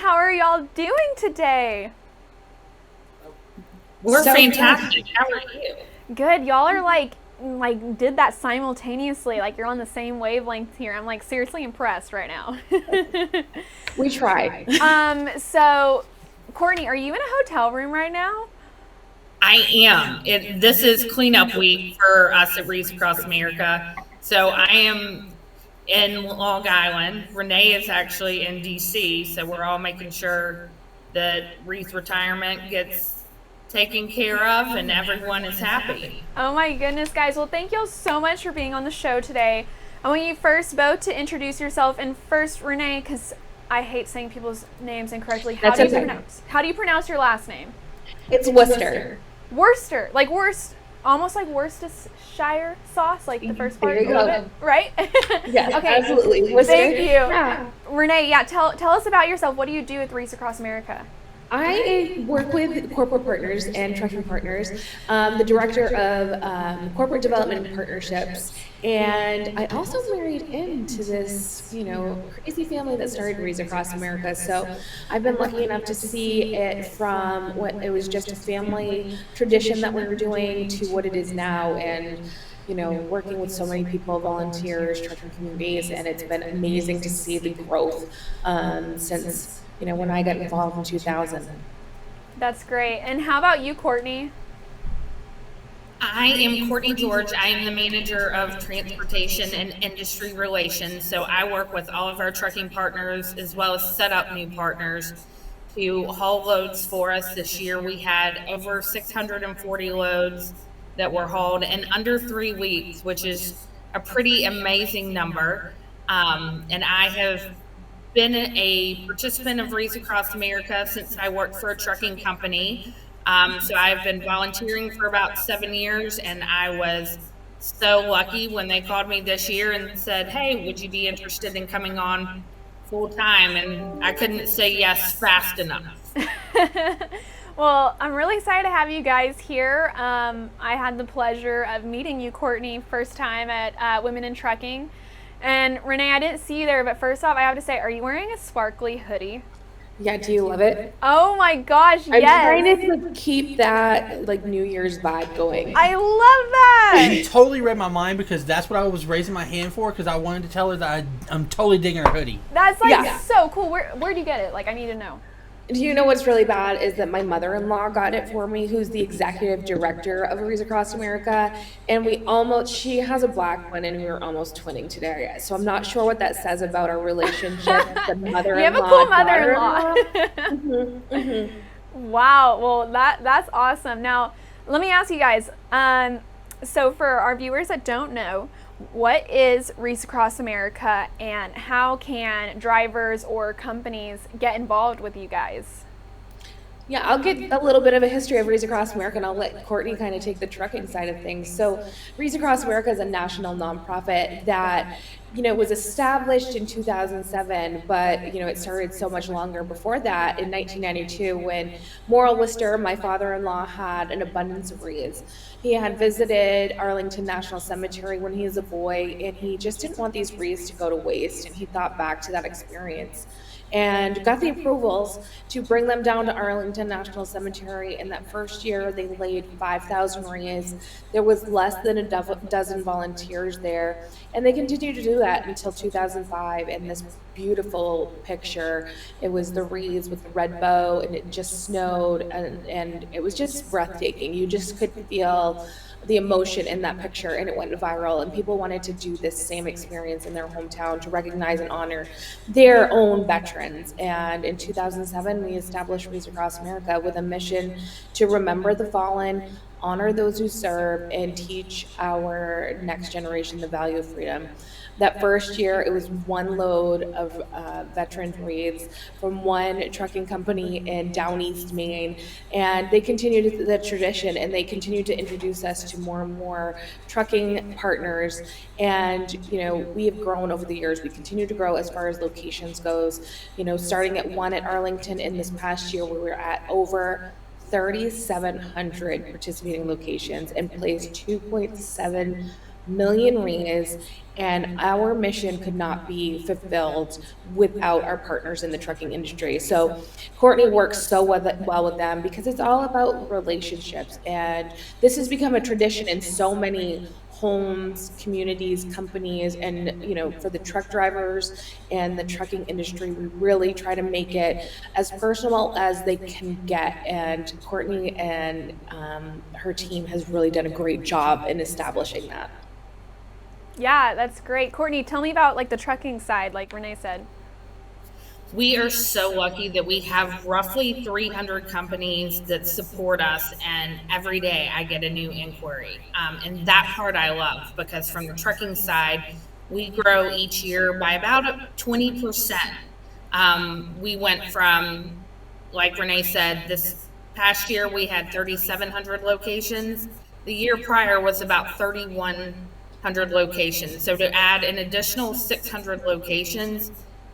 How are y'all doing today? We're so fantastic. How are you? Good. Y'all are like did that simultaneously. Like you're on the same wavelength here. I'm like seriously impressed right now. We try. So Courtney, are you in a hotel room right now? I am. This is cleanup week for us at Wreaths Across America. So I am in Long Island. Renee is actually in DC. So we're all making sure that Wreath retirement gets taken care of and everyone is happy. Oh my goodness, guys. Well, thank y'all so much for being on the show today. I want you first both to introduce yourself, and first Renee, because I hate saying people's names incorrectly. How do you pronounce your last name? It's Worcester. Worcester, like almost like Worcestershire sauce, like the first part of it, right? Yeah, okay, absolutely. Worcester. Thank you. Yeah. Renee, tell us about yourself. What do you do with Wreaths Across America? I work with corporate partners and trucking partners, the director of corporate development and partnerships, and I also married into this, crazy family that started Wreaths Across America. So I've been lucky enough to see it from what it was just a family tradition that we were doing to what it is now, and working with so many people, volunteers, trucking communities, and it's been amazing to see the growth since when I got involved in 2000. That's great. And how about you, Courtney? I am Courtney George. I am the manager of transportation and industry relations. So I work with all of our trucking partners as well as set up new partners to haul loads for us. This year we had over 640 loads that were hauled in under 3 weeks, which is a pretty amazing number. And I have been a participant of Wreaths Across America since I worked for a trucking company. So I've been volunteering for about 7 years, and I was so lucky when they called me this year and said, "Hey, would you be interested in coming on full time?" And I couldn't say yes fast enough. Well, I'm really excited to have you guys here. I had the pleasure of meeting you, Courtney, first time at Women in Trucking. And Renee, I didn't see you there, but first off, I have to say, are you wearing a sparkly hoodie? Yeah, do you love it? Oh my gosh, yes. I'm trying to keep that New Year's vibe going. I love that. You totally read my mind, because that's what I was raising my hand for, because I wanted to tell her that I'm totally digging her hoodie. That's so cool. Where'd you get it? I need to know. Do you know what's really bad is that my mother-in-law got it for me, who's the executive director of Wreaths Across America, and she has a black one, and we were almost twinning today. So I'm not sure what that says about our relationship. The mother-in-law. You have a cool mother-in-law. Mm-hmm, mm-hmm. Wow. Well, that's awesome. Now, let me ask you guys. So for our viewers that don't know, what is Wreaths Across America, and how can drivers or companies get involved with you guys? Yeah, I'll get a little bit of a history of Wreaths Across America, and I'll let Courtney kind of take the trucking side of things. So Wreaths Across America is a national nonprofit that was established in 2007, but it started so much longer before that in 1992 when Worcester, my father-in-law, had an abundance of wreaths. He had visited Arlington National Cemetery when he was a boy, and he just didn't want these wreaths to go to waste, and he thought back to that experience and got the approvals to bring them down to Arlington National Cemetery. In that first year, they laid 5,000 wreaths. There was less than a dozen volunteers there, and they continued to do that until 2005. And this beautiful picture, it was the wreaths with the red bow, and it just snowed, and it was just breathtaking. You just could feel the emotion in that picture, and it went viral, and people wanted to do this same experience in their hometown to recognize and honor their own veterans. And in 2007, we established Wreaths Across America with a mission to remember the fallen, honor those who serve, and teach our next generation the value of freedom. That first year, it was one load of veteran wreaths from one trucking company in Down East Maine, and they continued the tradition, and they continued to introduce us to more and more trucking partners. And we have grown over the years. We continue to grow as far as locations goes. Starting at one at Arlington, in this past year, we were at over 3,700 participating locations and placed 2.7 million Rees, and our mission could not be fulfilled without our partners in the trucking industry. So Courtney works so well with them because it's all about relationships. And this has become a tradition in so many homes, communities, companies, and for the truck drivers and the trucking industry, we really try to make it as personal as they can get. And Courtney and her team has really done a great job in establishing that. Yeah, that's great. Courtney, tell me about like the trucking side, like Renee said. We are so lucky that we have roughly 300 companies that support us, and every day I get a new inquiry. And that part I love, because from the trucking side, we grow each year by about 20%. We went from, like Renee said, this past year we had 3,700 locations. The year prior was about 3,100 locations. So to add an additional 600 locations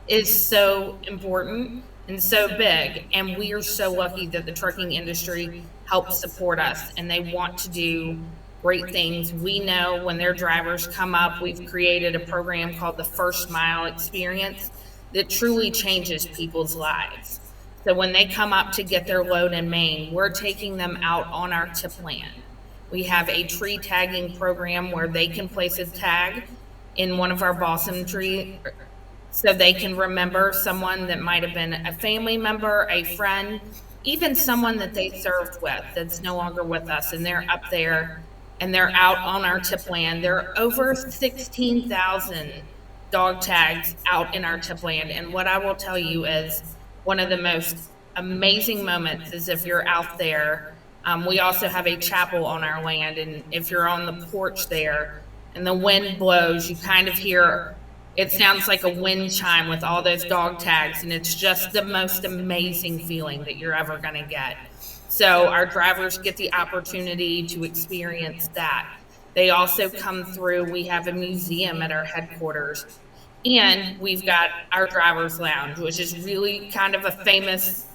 is so important and so big. And we are so lucky that the trucking industry helps support us, and they want to do great things. We know when their drivers come up, we've created a program called the First Mile Experience that truly changes people's lives. So when they come up to get their load in Maine, we're taking them out on our tip land. We have a tree tagging program where they can place a tag in one of our balsam tree so they can remember someone that might have been a family member, a friend, even someone that they served with that's no longer with us, and they're up there and they're out on our tip land. There are over 16,000 dog tags out in our tip land. And what I will tell you is one of the most amazing moments is if you're out there. We also have a chapel on our land, and if you're on the porch there and the wind blows, you kind of hear, it sounds like a wind chime with all those dog tags, and it's just the most amazing feeling that you're ever going to get. So our drivers get the opportunity to experience that. They also come through, we have a museum at our headquarters, and we've got our driver's lounge, which is really kind of a famous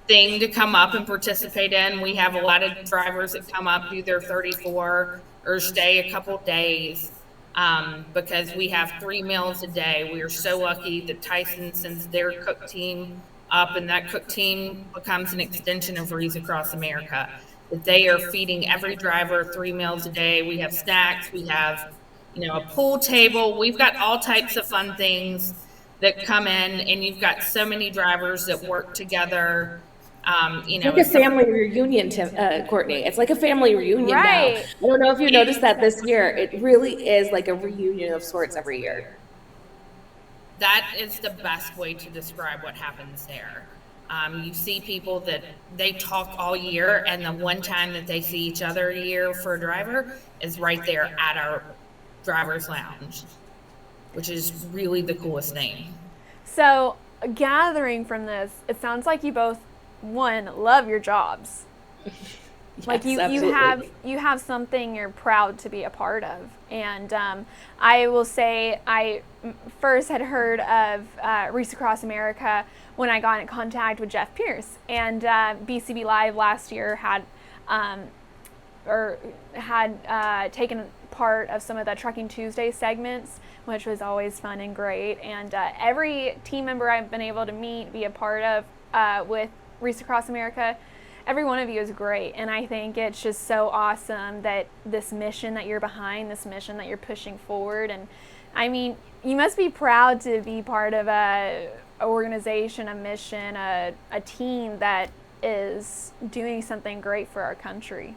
thing to come up and participate in. We have a lot of drivers that come up, do their 34 or stay a couple days, because we have 3 meals a day. We are so lucky that Tyson sends their cook team up, and that cook team becomes an extension of Rees Across America. That they are feeding every driver 3 meals a day. We have snacks, we have a pool table. We've got all types of fun things that come in, and you've got so many drivers that work together. It's like a family reunion, Courtney. It's like a family reunion Right. now. I don't know if you noticed that this year. It really is like a reunion of sorts every year. That is the best way to describe what happens there. You see people that they talk all year, and the one time that they see each other a year for a driver is right there at our driver's lounge, which is really the coolest thing. So, gathering from this, it sounds like you both, one, love your jobs. Like you have something you're proud to be a part of. And I will say I first had heard of Rees Across America when I got in contact with Jeff Pierce, and BCB Live last year had taken part of some of the Trucking Tuesday segments, which was always fun and great. And every team member I've been able to meet, be a part of with Rees Across America, every one of you is great. And I think it's just so awesome that this mission that you're behind, this mission that you're pushing forward. And I mean, you must be proud to be part of a organization, a mission, a team that is doing something great for our country.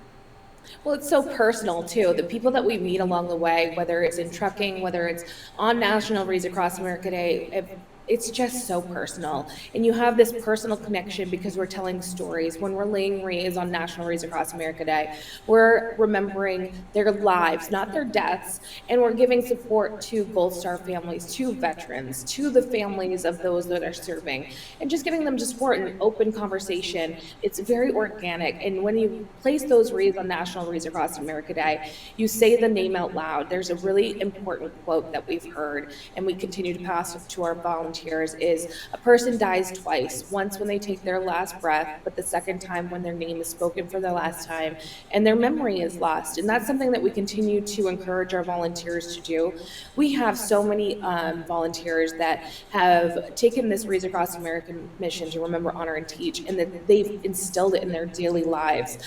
Well, it's so personal too. The people that we meet along the way, whether it's in trucking, whether it's on National Rees Across America Day, it's just so personal. And you have this personal connection because we're telling stories. When we're laying wreaths on National Rees Across America Day, we're remembering their lives, not their deaths. And we're giving support to Gold Star families, to veterans, to the families of those that are serving, and just giving them support and open conversation. It's very organic. And when you place those wreaths on National Rees Across America Day, you say the name out loud. There's a really important quote that we've heard, and we continue to pass it to our volunteers volunteers is a person dies twice, once when they take their last breath, but the second time when their name is spoken for the last time and their memory is lost. And that's something that we continue to encourage our volunteers to do. We have so many volunteers that have taken this Raise Across America mission to remember, honor, and teach, and that they've instilled it in their daily lives.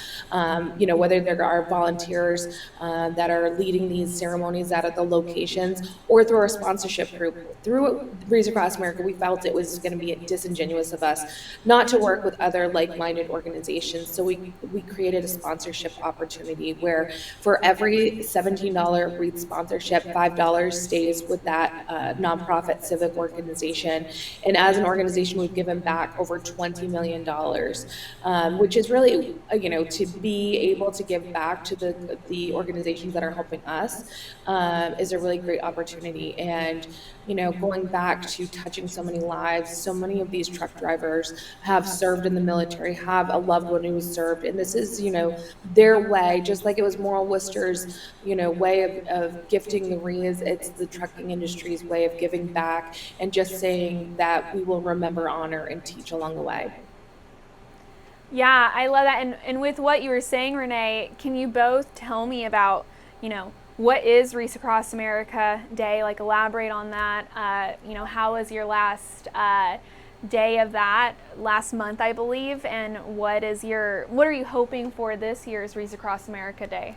Whether there are volunteers that are leading these ceremonies out at the locations or through our sponsorship group. Through Raise Across America, we felt it was going to be disingenuous of us not to work with other like-minded organizations. So we created a sponsorship opportunity where for every $17 wreath sponsorship, $5 stays with that nonprofit civic organization. And as an organization, we've given back over $20 million, which is really, to be able to give back to the organizations that are helping us is a really great opportunity. And, going back to touching so many lives, so many of these truck drivers have served in the military, have a loved one who was served. And this is, their way, just like it was Moral Worcester's, way of gifting the wreaths, it's the trucking industry's way of giving back and just saying that we will remember, honor, and teach along the way. Yeah, I love that. And with what you were saying, Renee, can you both tell me about, what is Race Across America Day? Like, elaborate on that. How was your last day of that last month, I believe, and what are you hoping for this year's Race Across America Day?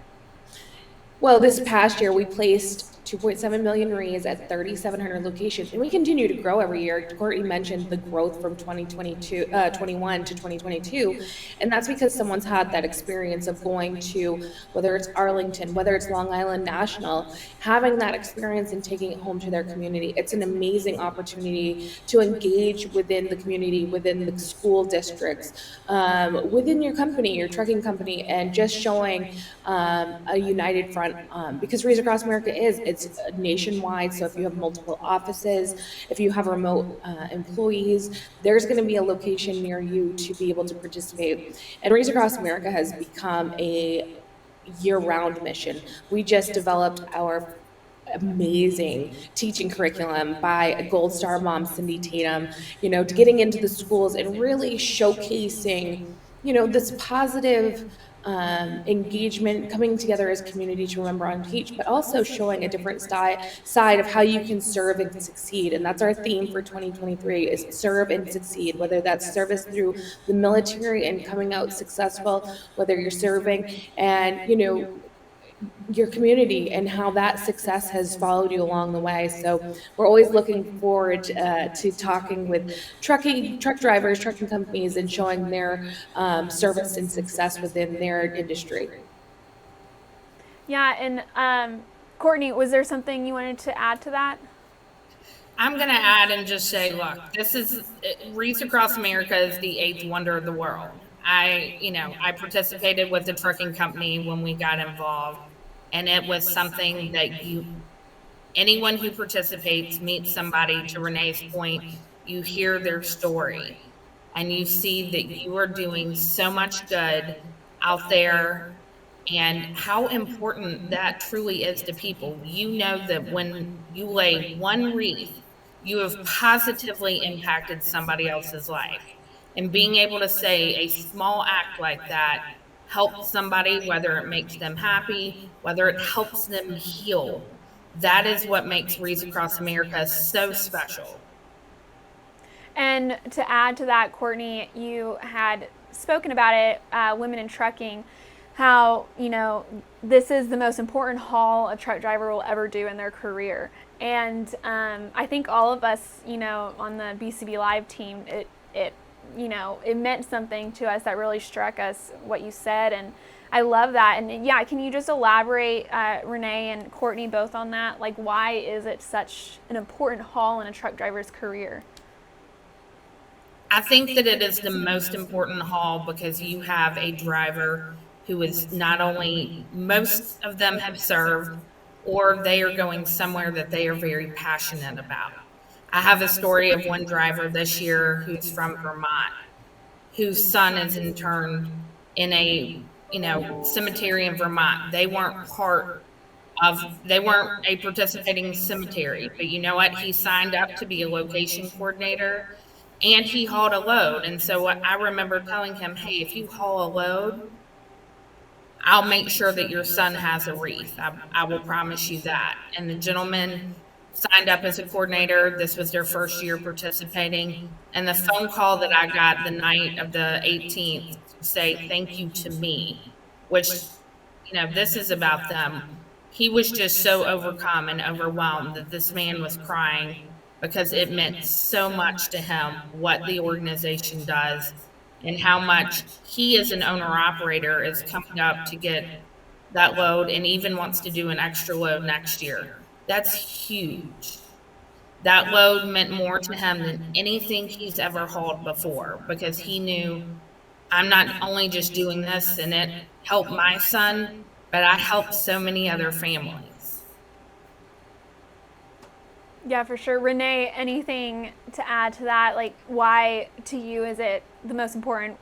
Well, this past year, we placed 2.7 million wreaths at 3,700 locations, and we continue to grow every year. Courtney mentioned the growth from 21 to 2022, and that's because someone's had that experience of going to, whether it's Arlington, whether it's Long Island National, having that experience and taking it home to their community. It's an amazing opportunity to engage within the community, within the school districts, within your company, your trucking company, and just showing a united front, because Race Across America it's nationwide. So if you have multiple offices, if you have remote employees, there's going to be a location near you to be able to participate. And Race Across America has become a year-round mission. We just developed our amazing teaching curriculum by a Gold Star mom, Cindy Tatum, to getting into the schools and really showcasing, this positive engagement, coming together as community to remember, honor, and teach, but also showing a different side of how you can serve and succeed. And that's our theme for 2023 is serve and succeed, whether that's service through the military and coming out successful, whether you're serving and, your community and how that success has followed you along the way. So we're always looking forward to talking with truck drivers, trucking companies, and showing their service and success within their industry. Yeah, and Courtney, was there something you wanted to add to that? I'm going to add and just say, look, Race Across America is the eighth wonder of the world. I participated with the trucking company when we got involved, and it was something that anyone who participates meets somebody, to Renee's point, you hear their story and you see that you are doing so much good out there and how important that truly is to people. You know that when you lay one wreath, you have positively impacted somebody else's life. And being able to say a small act like that helps somebody, whether it makes them happy, whether it helps them heal, that is what makes Race Across America so special. And to add to that, Courtney, you had spoken about it, Women in Trucking, how, this is the most important haul a truck driver will ever do in their career. And I think all of us, on the BCB Live team, it meant something to us that really struck us, what you said. And I love that. And yeah, can you just elaborate, Renee and Courtney, both on that? Like, why is it such an important haul in a truck driver's career? I think that it is the most important haul because you have a driver who is not only, most of them have served, or they are going somewhere that they are very passionate about. I have a story of one driver this year who's from Vermont, whose son is interned in a cemetery in Vermont. They weren't part they weren't a participating cemetery, but you know what? He signed up to be a location coordinator and he hauled a load. And so I remember telling him, hey, if you haul a load, I'll make sure that your son has a wreath. I will promise you that. And the gentleman signed up as a coordinator. This was their first year participating. And the phone call that I got the night of the 18th to say thank you to me, which, this is about them. He was just so overcome and overwhelmed that this man was crying because it meant so much to him what the organization does and how much he, as an owner operator, is coming up to get that load and even wants to do an extra load next year. That's huge. That load meant more to him than anything he's ever hauled before, because he knew, I'm not only just doing this and it helped my son, but I helped so many other families. Yeah, for sure. Renee, anything to add to that? Like, why to you is it the most important,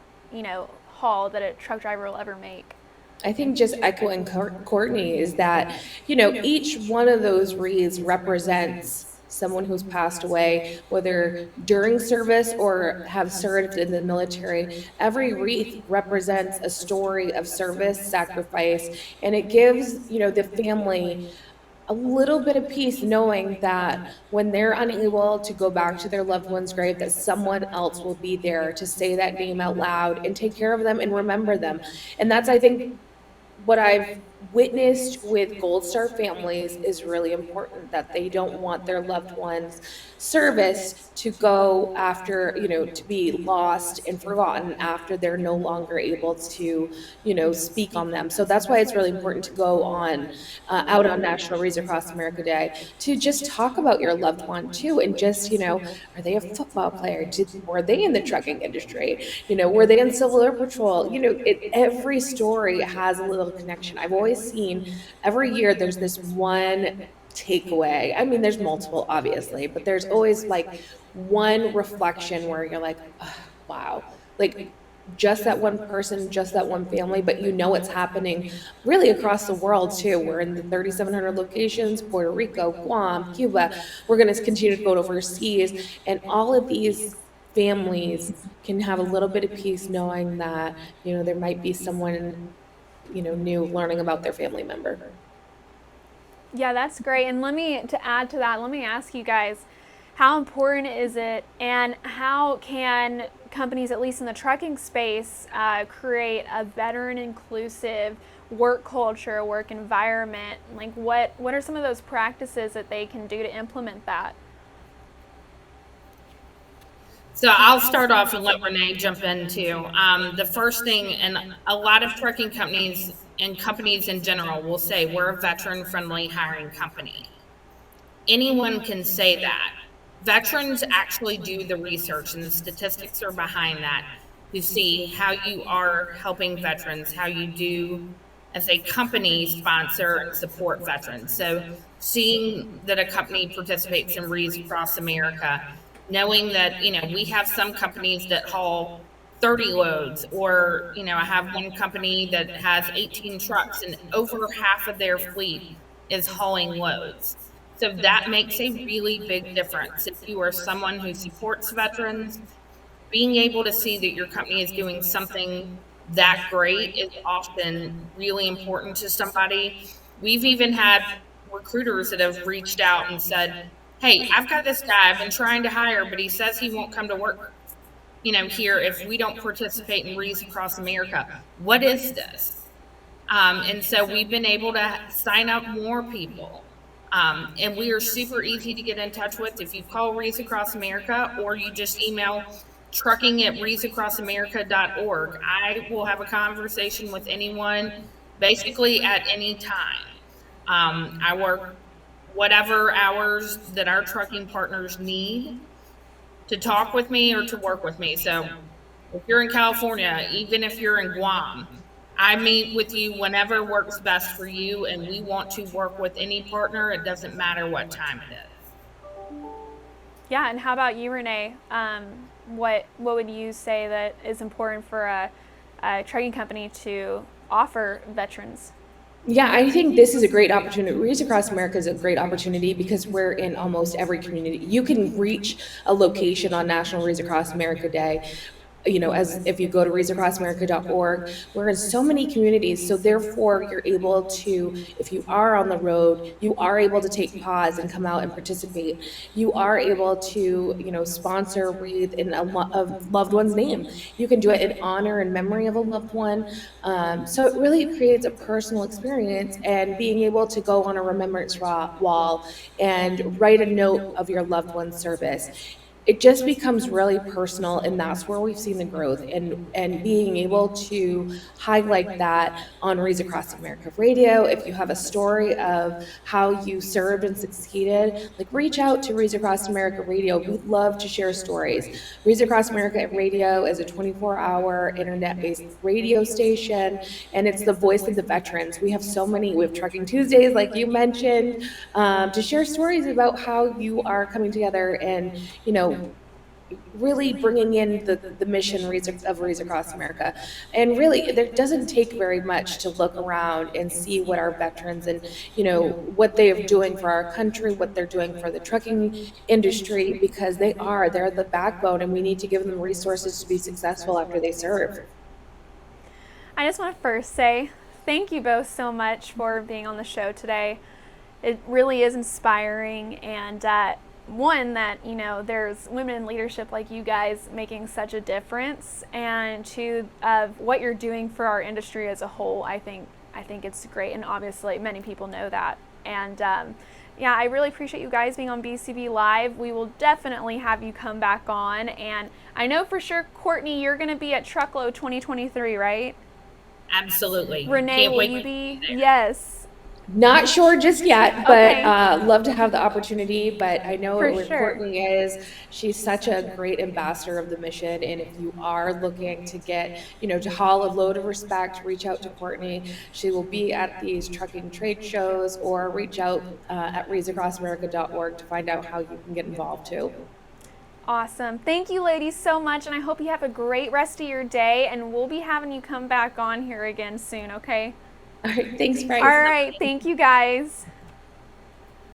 haul that a truck driver will ever make? I think just echoing Courtney is that, each one of those wreaths represents someone who's passed away, whether during service or have served in the military. Every wreath represents a story of service, sacrifice, and it gives, the family a little bit of peace knowing that when they're unable to go back to their loved one's grave, that someone else will be there to say that name out loud and take care of them and remember them. And that's, I think, what I've witnessed with Gold Star families is really important, that they don't want their loved ones' service to go after, to be lost and forgotten after they're no longer able to, speak on them. So that's why it's really important to go on out on National Wreaths Across America Day to just talk about your loved one too, and just, are they a football player? Were they in the trucking industry? Were they in Civil Air Patrol? Every story has a little connection. I've always seen every year there's this one takeaway. I mean, there's multiple, obviously, but there's always like one reflection where you're like, oh, wow, like just that one person, just that one family, but it's happening really across the world too. We're in the 3,700 locations, Puerto Rico, Guam, Cuba. We're going to continue to go overseas, and all of these families can have a little bit of peace knowing that, there might be someone, new learning about their family member. Yeah, that's great. And to add to that, let me ask you guys, how important is it, and how can companies, at least in the trucking space, create a veteran inclusive work culture, work environment? Like, what are some of those practices that they can do to implement that? So I'll start off and let Renee jump in too. The first thing, and a lot of trucking companies and companies in general will say we're a veteran-friendly hiring company. Anyone can say that. Veterans actually do the research, and the statistics are behind that, to see how you are helping veterans, how you do as a company sponsor and support veterans. So seeing that a company participates in Wreaths Across America, knowing that, we have some companies that haul 30 loads, or, I have one company that has 18 trucks and over half of their fleet is hauling loads. So that makes a really big difference. If you are someone who supports veterans, being able to see that your company is doing something that great is often really important to somebody. We've even had recruiters that have reached out and said, hey, I've got this guy I've been trying to hire, but he says he won't come to work, here if we don't participate in Wreaths Across America. What is this? And so we've been able to sign up more people. And we are super easy to get in touch with. If you call Wreaths Across America, or you just email trucking@wreathsacrossamerica.org, I will have a conversation with anyone basically at any time. I work whatever hours that our trucking partners need to talk with me or to work with me. So if you're in California, even if you're in Guam, I meet with you whenever works best for you, and we want to work with any partner. It doesn't matter what time it is. Yeah, and how about you, Renee? What would you say that is important for a trucking company to offer veterans? Yeah, I think this is a great opportunity. Reach Across America is a great opportunity because we're in almost every community. You can reach a location on National Reach Across America Day, as if you go to reachacrossamerica.org, we're in so many communities. So therefore, you're able to, if you are on the road, you are able to take pause and come out and participate. You are able to, sponsor, breathe in a loved one's name. You can do it in honor and memory of a loved one. So it really creates a personal experience, and being able to go on a remembrance wall and write a note of your loved one's service, it just becomes really personal, and that's where we've seen the growth, and being able to highlight that on Raise Across America Radio. If you have a story of how you served and succeeded, like, reach out to Raise Across America Radio. We'd love to share stories. Raise Across America Radio is a 24-hour internet-based radio station, and it's the voice of the veterans. We have Trucking Tuesdays, like you mentioned, to share stories about how you are coming together and, really bringing in the mission of Raise Across America. And really, there doesn't take very much to look around and see what our veterans and, what they are doing for our country, what they're doing for the trucking industry, because they're the backbone, and we need to give them resources to be successful after they serve. I just want to first say thank you both so much for being on the show today. It really is inspiring, and one, that there's women in leadership like you guys making such a difference, and two, of what you're doing for our industry as a whole. I think it's great, and obviously many people know that. And yeah, I really appreciate you guys being on BCB Live. We will definitely have you come back on, and I know for sure, Courtney, you're going to be at Truckload 2023, right? Absolutely. Renee, will you be? Yes. Not sure just yet, but Okay. Love to have the opportunity. But I know For where sure. Courtney is. She's such a great ambassador of the mission. And if you are looking to get, to haul a load of respect, reach out to Courtney. She will be at these trucking trade shows, or reach out at raiseacrossamerica.org to find out how you can get involved too. Awesome. Thank you, ladies, so much, and I hope you have a great rest of your day, and we'll be having you come back on here again soon, okay? All right, thanks, Bryce. All right, thank you, guys.